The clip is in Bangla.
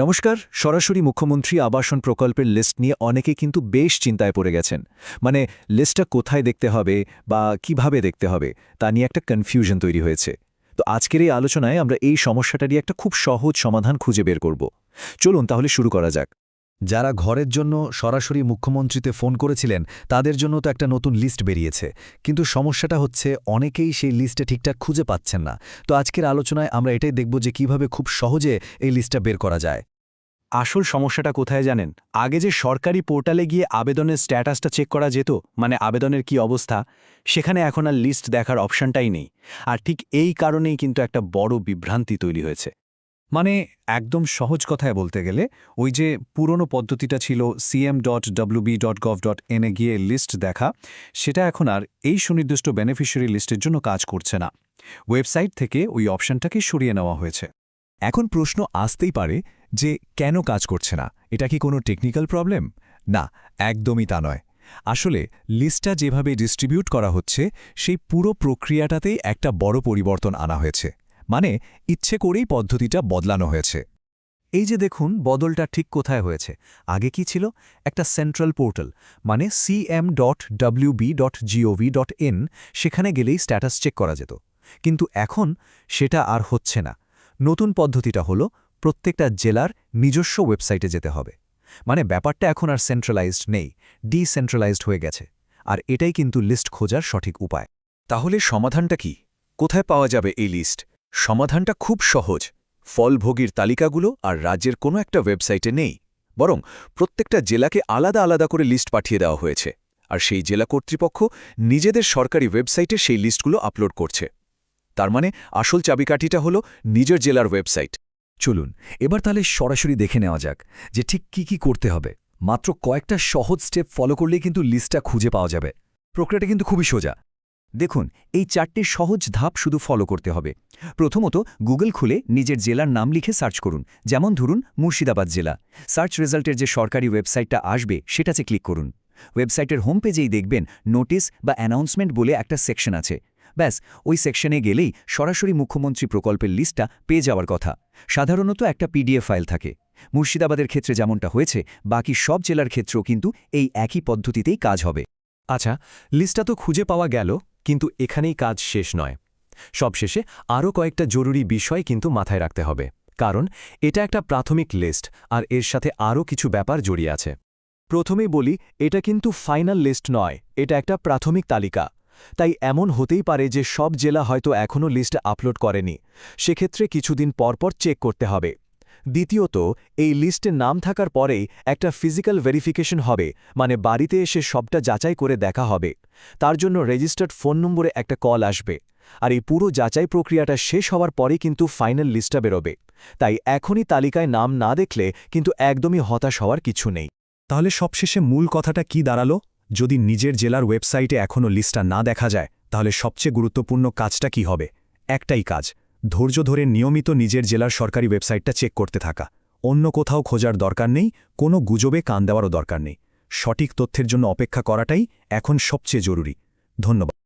নমস্কার। সরাসরি মুখ্যমন্ত্রী আবাসন প্রকল্পের লিস্ট নিয়ে অনেকে কিন্তু বেশ চিন্তায় পড়ে গেছেন। মানে লিস্টটা কোথায় দেখতে হবে বা কিভাবে দেখতে হবে তা নিয়ে একটা কনফিউশন তৈরি হয়েছে। তো আজকের এই আলোচনায় আমরা এই সমস্যাটা নিয়ে একটা খুব সহজ সমাধান খুঁজে বের করব। চলুন তাহলে শুরু করা যাক। যারা ঘরের জন্য সরাসরি মুখ্যমন্ত্রীতে ফোন করেছিলেন তাদের জন্য তো একটা নতুন লিস্ট বেরিয়েছে, কিন্তু সমস্যাটা হচ্ছে অনেকেই সেই লিস্টে ঠিকঠাক খুঁজে পাচ্ছেন না। তো আজকের আলোচনায় আমরা এটাই দেখব যে কিভাবে খুব সহজে এই লিস্টটা বের করা যায়। আসল সমস্যাটা কোথায় জানেন? আগে যে সরকারি পোর্টালে গিয়ে আবেদনের স্ট্যাটাসটা চেক করা যেত, মানে আবেদনের কি অবস্থা, সেখানে এখন আর লিস্ট দেখার অপশনটাই নেই। আর ঠিক এই কারণেই কিন্তু একটা বড় বিভ্রান্তি তৈরি হয়েছে। মানে একদম সহজ কথায় বলতে গেলে ওই যে পুরনো পদ্ধতিটা ছিল cm.wb.gov.in এ গিয়ে লিস্ট দেখা, সেটা এখন আর এই সুনির্দিষ্ট বেনিফিশিয়ারি লিস্টের জন্য কাজ করছে না। ওয়েবসাইট থেকে ওই অপশনটাকে সরিয়ে নেওয়া হয়েছে। এখন প্রশ্ন আসতেই পারে যে কেন কাজ করছে না? এটা কি কোনো টেকনিক্যাল প্রবলেম? না, একদমই তা নয়। আসলে লিস্টটা যেভাবে ডিস্ট্রিবিউট করা হচ্ছে সেই পুরো প্রক্রিয়াটাতেই একটা বড় পরিবর্তন আনা হয়েছে। মানে ইচ্ছে করেই পদ্ধতিটা বদলানো হয়েছে। এই যে দেখুন, বদলটা ঠিক কোথায় হয়েছে। আগে কি ছিল? একটা সেন্ট্রাল পোর্টাল, মানে cm.wb.gov.in, সেখানে গেলেই স্ট্যাটাস চেক করা যেত। কিন্তু এখন সেটা আর হচ্ছে না। নতুন পদ্ধতিটা হলো প্রত্যেকটা জেলার নিজস্ব ওয়েবসাইটে যেতে হবে। মানে ব্যাপারটা এখন আর সেন্ট্রালাইজড নেই, ডিসেন্ট্রালাইজড হয়ে গেছে। আর এটাই কিন্তু লিস্ট খোঁজার সঠিক উপায়। তাহলে সমাধানটা কি? কোথায় পাওয়া যাবে এই লিস্ট? সমাধানটা খুব সহজ। ফলভোগীর তালিকাগুলো আর রাজ্যের কোনো একটা ওয়েবসাইটে নেই, বরং প্রত্যেকটা জেলাকে আলাদা আলাদা করে লিস্ট পাঠিয়ে দেওয়া হয়েছে। আর সেই জেলা কর্তৃপক্ষ নিজেদের সরকারি ওয়েবসাইটে সেই লিস্টগুলো আপলোড করছে। তার মানে আসল চাবিকাঠিটা হলো নিজের জেলার ওয়েবসাইট। চলুন এবার তাহলে সরাসরি দেখে নেওয়া যাক যে ঠিক কি করতে হবে। মাত্র কয়েকটা সহজ স্টেপ ফলো করলেই কিন্তু লিস্টটা খুঁজে পাওয়া যাবে। প্রক্রিয়াটা কিন্তু খুবই সোজা। দেখুন, এই 4টি সহজ ধাপ শুধু ফলো করতে হবে। প্রথমত, গুগল খুলে নিজের জেলার নাম লিখে সার্চ করুন। যেমন ধরুন মুর্শিদাবাদ জেলা। সার্চ রেজাল্টের যে সরকারি ওয়েবসাইটটা আসবে সেটাতে ক্লিক করুন। ওয়েবসাইটের হোম পেজেই দেখবেন নোটিস বা অ্যানাউন্সমেন্ট বলে একটা সেকশন আছে। ব্যাস, ওই সেকশনে গেলেই সরাসরি মুখ্যমন্ত্রী প্রকল্পের লিস্টটা পেয়ে যাওয়ার কথা। সাধারণত একটা পিডিএফ ফাইল থাকে। মুর্শিদাবাদের ক্ষেত্রে যেমনটা হয়েছে, বাকি সব জেলার ক্ষেত্রেও কিন্তু এই একই পদ্ধতিতেই কাজ হবে। আচ্ছা, লিস্টটা তো খুঁজে পাওয়া গেল, কিন্তু এখানেই কাজ শেষ নয়। সবশেষে আরও কয়েকটা জরুরি বিষয় কিন্তু মাথায় রাখতে হবে, কারণ এটা একটা প্রাথমিক লিস্ট আর এর সাথে আরও কিছু ব্যাপার জড়িয়ে আছে। প্রথমেই বলি, এটা কিন্তু ফাইনাল লিস্ট নয়, এটা একটা প্রাথমিক তালিকা। তাই এমন হতেই পারে যে সব জেলা হয়তো এখনও লিস্ট আপলোড করেনি। সেক্ষেত্রে কিছুদিন পরপর চেক করতে হবে। দ্বিতীয়ত, এই লিস্টে নাম থাকার পরেই একটা ফিজিক্যাল ভেরিফিকেশন হবে, মানে বাড়িতে এসে সবটা যাচাই করে দেখা হবে। তার জন্য রেজিস্টার্ড ফোন নম্বরে একটা কল আসবে। আর এই পুরো যাচাই প্রক্রিয়াটা শেষ হওয়ার পরেই কিন্তু ফাইনাল লিস্টটা বেরোবে। তাই এখনই তালিকায় নাম না দেখলে কিন্তু একদমই হতাশ হওয়ার কিছু নেই। তাহলে সবশেষে মূল কথাটা কি দাঁড়ালো? যদি নিজের জেলার ওয়েবসাইটে এখনও লিস্টটা না দেখা যায়, তাহলে সবচেয়ে গুরুত্বপূর্ণ কাজটা কি হবে? একটাই কাজ, ধৈর্য ধরে নিয়মিত নিজের জেলার সরকারি ওয়েবসাইটটা চেক করতে থাকা। অন্য কোথাও খোঁজার দরকার নেই, কোনো গুজবে কান দেওয়ারও দরকার নেই। সঠিক তথ্যের জন্য অপেক্ষা করাটাই এখন সবচেয়ে জরুরি। ধন্যবাদ।